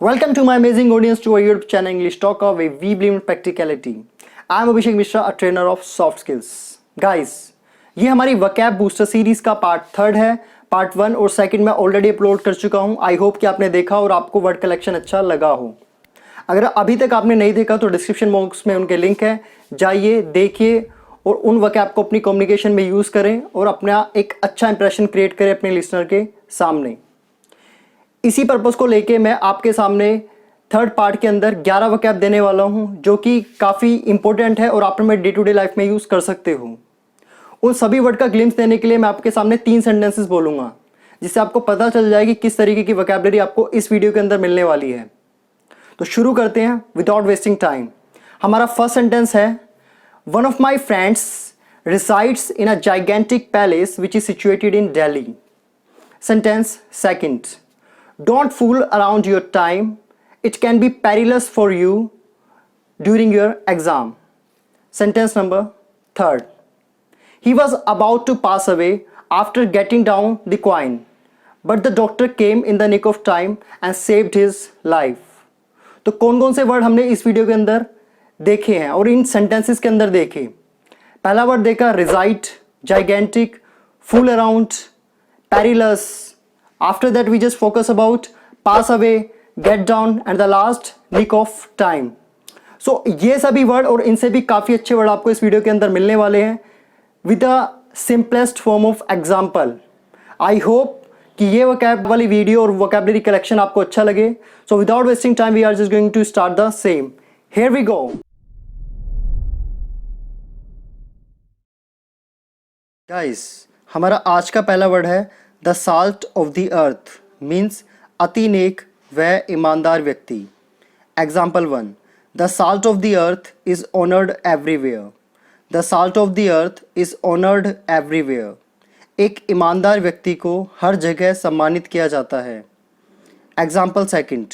Welcome to my amazing audience to our YouTube channel English Talk of where we believe in practicality. I am Abhishek Mishra, a trainer of soft skills. Guys, ये हमारी vocab booster series का part 3 है. Part 1 और 2 मैं already upload कर चुका हूँ. I hope कि आपने देखा और आपको वर्ड कलेक्शन अच्छा लगा हो. अगर अभी तक आपने नहीं देखा तो डिस्क्रिप्शन बॉक्स में उनके लिंक है, जाइए देखिए और उन वकैब को अपनी कम्युनिकेशन में यूज़ करें और अपना एक अच्छा इंप्रेशन क्रिएट करें अपने लिसनर के सामने. इसी पर्पस को लेके मैं आपके सामने थर्ड पार्ट के अंदर 11 वकैब देने वाला हूं जो कि काफ़ी इंपॉर्टेंट है और आप अपने डे टू डे लाइफ में यूज़ कर सकते हो. उन सभी वर्ड का ग्लिम्स देने के लिए मैं आपके सामने 3 सेंटेंसेस बोलूँगा जिससे आपको पता चल जाएगी किस तरीके की वकैबलरी आपको इस वीडियो के अंदर मिलने वाली है. तो शुरू करते हैं विदाउट वेस्टिंग टाइम. हमारा फर्स्ट सेंटेंस है, one of my friends resides in a gigantic palace which is situated in Delhi. Sentence second, don't fool around your time, it can be perilous for you during your exam. Sentence number third, he was about to pass away after getting down the coin, but the doctor came in the nick of time and saved his life. तो कौन कौन से word हमने इस video के अंदर देखे हैं और इन सेंटेंसेस के अंदर देखे. पहला वर्ड देखा rigid, gigantic, fool around, perilous. After that we just focus about pass away, get down and the last nick of time. So ये सभी वर्ड और इनसे भी काफ़ी अच्छे वर्ड आपको इस वीडियो के अंदर मिलने वाले हैं with the simplest form of example. I hope कि ये वोकैब वाली वीडियो और वोकैबलरी कलेक्शन आपको अच्छा लगे. So without wasting time we are just going to start the same. Here we go. Guys, हमारा आज का पहला वर्ड है the salt of the earth, means अति नेक व ईमानदार व्यक्ति. Example 1, the salt of the earth is honoured everywhere. The salt of the earth is honoured everywhere. एक ईमानदार व्यक्ति को हर जगह सम्मानित किया जाता है. Example second,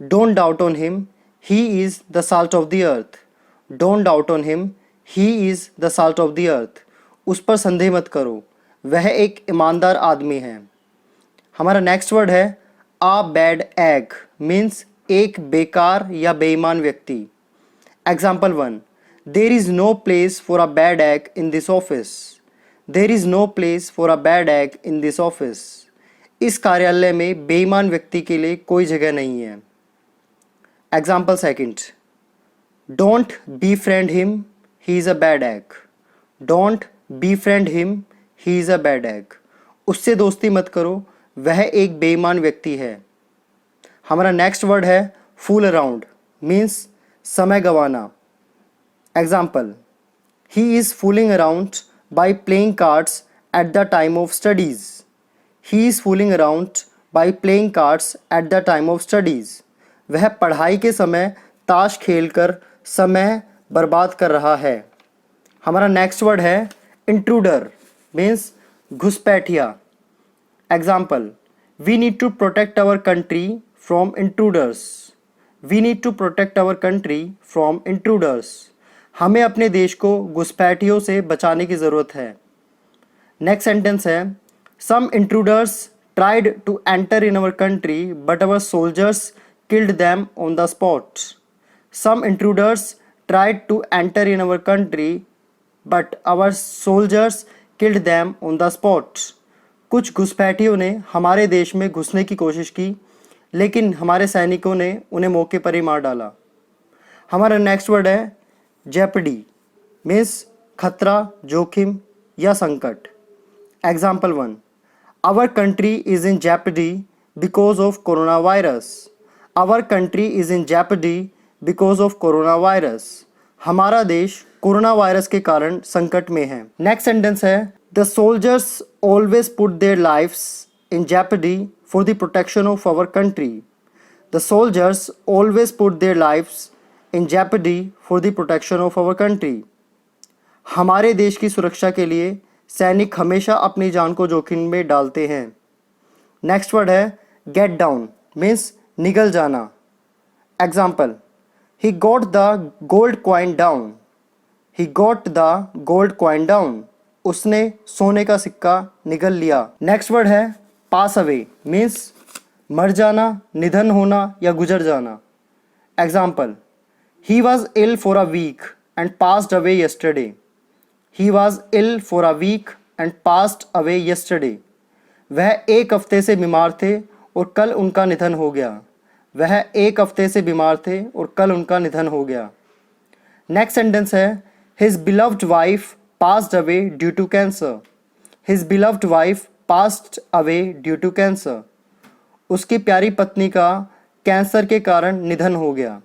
don't doubt on him, he is the salt of the earth. Don't doubt on him, he is the salt of the earth. उस पर संदेह मत करो, वह एक ईमानदार आदमी है. हमारा नेक्स्ट वर्ड है आ बैड एग, मीन्स एक बेकार या बेईमान व्यक्ति. Example 1, there is no place for a bad egg in this office. There is no place for a bad egg in this office. इस कार्यालय में बेईमान व्यक्ति के लिए कोई जगह नहीं है. Example second, don't be friend him, he is a bad egg. Don't be friend him, he is a bad egg. उससे दोस्ती मत करो, वह एक बेईमान व्यक्ति है. हमारा नेक्स्ट वर्ड है फूल अराउंड, मीन्स समय गंवाना. Example, he is fooling around by playing cards at the time of studies. He is fooling around by playing cards at the time of studies. वह पढ़ाई के समय ताश खेलकर समय बर्बाद कर रहा है. हमारा नेक्स्ट वर्ड है इंट्रूडर, मीन्स घुसपैठिया. Example, we need to protect our country from intruders. We need to protect our country from intruders. हमें अपने देश को घुसपैठियों से बचाने की ज़रूरत है. नेक्स्ट सेंटेंस है, some intruders tried to enter in our country but our soldiers killed them on the spot. Some intruders tried to enter in our country but our soldiers killed them on the spot. कुछ घुसपैठियों ने हमारे देश में घुसने की कोशिश की लेकिन हमारे सैनिकों ने उन्हें मौके पर ही मार डाला. हमारा नेक्स्ट वर्ड है जेपडी, मीन्स खतरा, जोखिम या संकट. Example 1, our country is in jeopardy because of corona virus. Our country is in jeopardy because of corona virus. हमारा देश कोरोना वायरस के कारण संकट में है. नेक्स्ट सेंटेंस है, the soldiers always put their lifes in jeopardy for the protection of our country. The soldiers always put their lifes in jeopardy for the protection of our country. हमारे देश की सुरक्षा के लिए सैनिक हमेशा अपनी जान को जोखिम में डालते हैं. नेक्स्ट वर्ड है गेट डाउन, मीन्स निगल जाना. Example, he got the gold coin down. He got the gold coin down. उसने सोने का सिक्का निगल लिया. नेक्स्ट वर्ड है पास अवे, मीन्स मर जाना, निधन होना या गुजर जाना। Example, he was ill for a week and passed away yesterday. He was ill for a week and passed away yesterday. वह एक हफ्ते से बीमार थे और कल उनका निधन हो गया। वह एक हफ्ते से बीमार थे और कल उनका निधन हो गया। नेक्स्ट सेंटेंस है, his beloved wife passed away due to cancer. His beloved wife passed away due to cancer. उसकी प्यारी पत्नी का कैंसर के कारण निधन हो गया।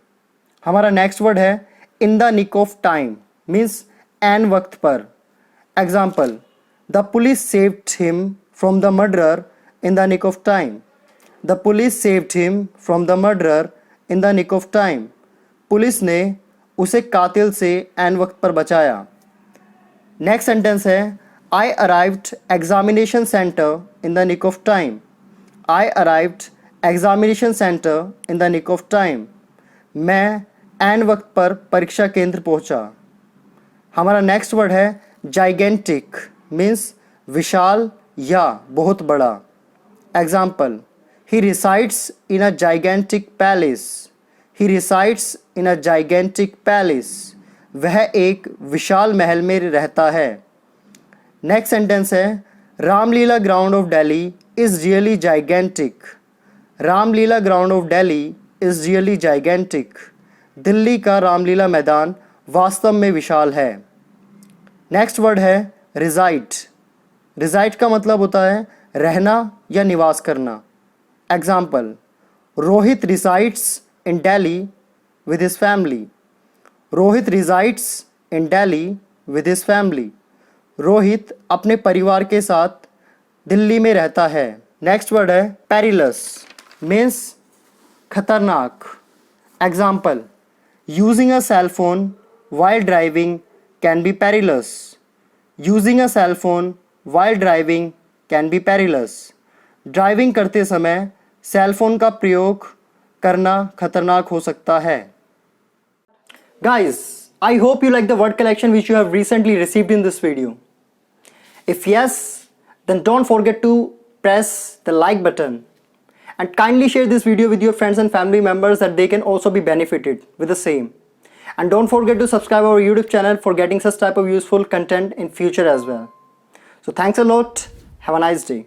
हमारा नेक्स्ट वर्ड है in the nick of time, means एन वक्त पर। एग्जाम्पल, the police saved him from the murderer in the nick of time. The police saved him from the murderer in the nick of time. Police ने उसे कातिल से N वक्त पर बचाया। नेक्स्ट सेंटेंस है, I arrived examination centre in the nick of time. I arrived examination center in the nick of time. मैं N वक्त पर परीक्षा केंद्र पहुंचा। हमारा नेक्स्ट वर्ड है जाइगेंटिक, मीन्स विशाल या बहुत बड़ा। Example, he resides in a gigantic palace. He resides in a gigantic palace. वह एक विशाल महल में रहता है। नेक्स्ट सेंटेंस है, Ramlila ground of Delhi is really gigantic. Ramlila ground of Delhi is really gigantic. Delhi का रामलीला मैदान वास्तव में विशाल है। नेक्स्ट वर्ड है रिजाइड. रिजाइड का मतलब होता है रहना या निवास करना। Example, Rohit resides in Delhi with his family. Rohit resides in Delhi with his family. Rohit अपने परिवार के साथ दिल्ली में रहता है। नेक्स्ट वर्ड है पेरिलस, मीन्स खतरनाक। Example, using a cell phone while driving can be perilous. Using a cell phone while driving can be perilous. Driving करते समय सेल फोन का प्रयोग करना खतरनाक हो सकता है। Guys, I hope you like the word collection which you have recently received in this video. If yes, then don't forget to press the like button and kindly share this video with your friends and family members that they can also be benefited with the same. And don't forget to subscribe our YouTube channel for getting such type of useful content in future as well. So thanks a lot. Have a nice day.